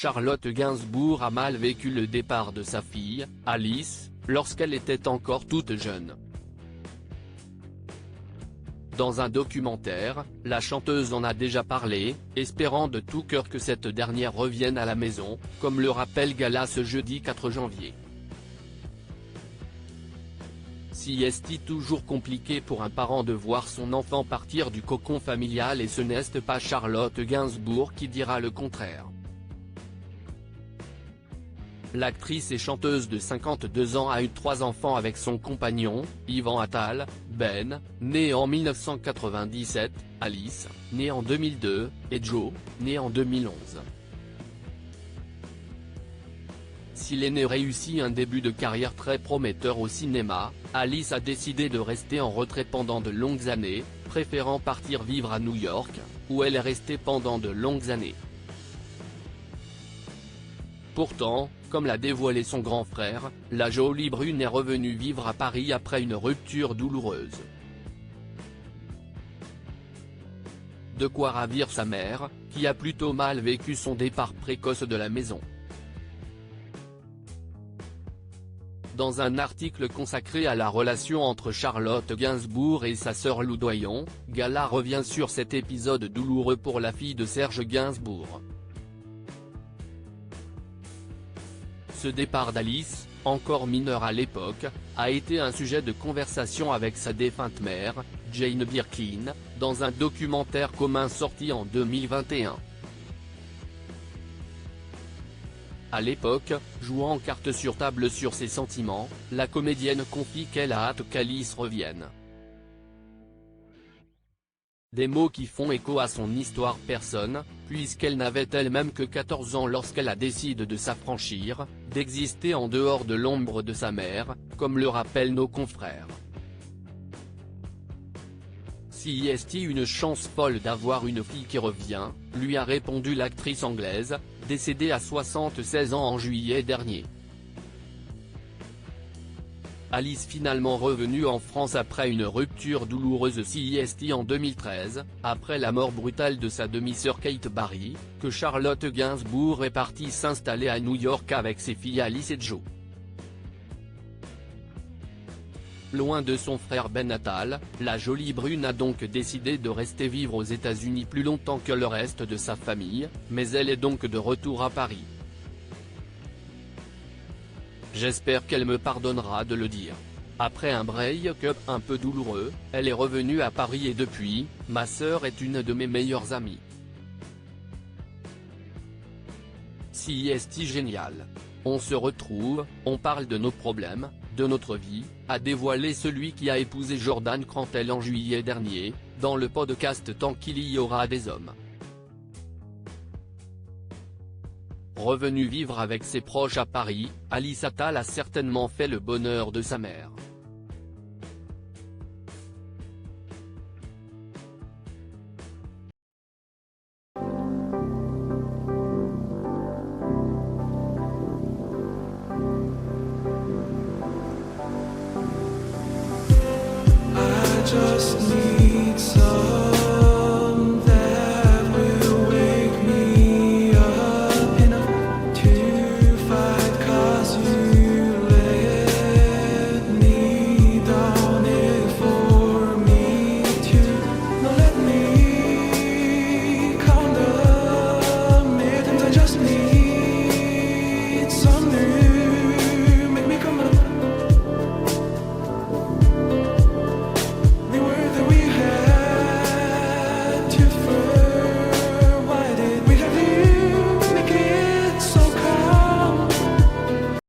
Charlotte Gainsbourg a mal vécu le départ de sa fille, Alice, lorsqu'elle était encore toute jeune. Dans un documentaire, la chanteuse en a déjà parlé, espérant de tout cœur que cette dernière revienne à la maison, comme le rappelle Gala ce jeudi 4 janvier. Si est toujours compliqué pour un parent de voir son enfant partir du cocon familial et ce n'est pas Charlotte Gainsbourg qui dira le contraire. L'actrice et chanteuse de 52 ans a eu 3 enfants avec son compagnon, Yvan Attal, Ben, né en 1997, Alice, née en 2002, et Joe, né en 2011. Si l'aîné réussit un début de carrière très prometteur au cinéma, Alice a décidé de rester en retrait pendant de longues années, préférant partir vivre à New York, où elle est restée pendant de longues années. Pourtant, comme l'a dévoilé son grand frère, la jolie brune est revenue vivre à Paris après une rupture douloureuse. De quoi ravir sa mère, qui a plutôt mal vécu son départ précoce de la maison. Dans un article consacré à la relation entre Charlotte Gainsbourg et sa sœur Lou Doyon, Gala revient sur cet épisode douloureux pour la fille de Serge Gainsbourg. Ce départ d'Alice, encore mineure à l'époque, a été un sujet de conversation avec sa défunte mère, Jane Birkin, dans un documentaire commun sorti en 2021. À l'époque, jouant carte sur table sur ses sentiments, la comédienne confie qu'elle a hâte qu'Alice revienne. Des mots qui font écho à son histoire personne, puisqu'elle n'avait elle-même que 14 ans lorsqu'elle a décidé de s'affranchir, d'exister en dehors de l'ombre de sa mère, comme le rappellent nos confrères. Si est une chance folle d'avoir une fille qui revient, lui a répondu l'actrice anglaise, décédée à 76 ans en juillet dernier. Alice finalement revenue en France après une rupture douloureuse CIST en 2013, après la mort brutale de sa demi-sœur Kate Barry, que Charlotte Gainsbourg est partie s'installer à New York avec ses filles Alice et Joe. Loin de son frère Ben Attal, la jolie brune a donc décidé de rester vivre aux États-Unis plus longtemps que le reste de sa famille, mais elle est donc de retour à Paris. J'espère qu'elle me pardonnera de le dire. Après un break-up un peu douloureux, elle est revenue à Paris et depuis, ma sœur est une de mes meilleures amies. Si est génial. On se retrouve, on parle de nos problèmes, de notre vie, a dévoilé celui qui a épousé Jordan Crantel en juillet dernier, dans le podcast Tant qu'il y aura des hommes. Revenue vivre avec ses proches à Paris, Alice Attal a certainement fait le bonheur de sa mère. I just need some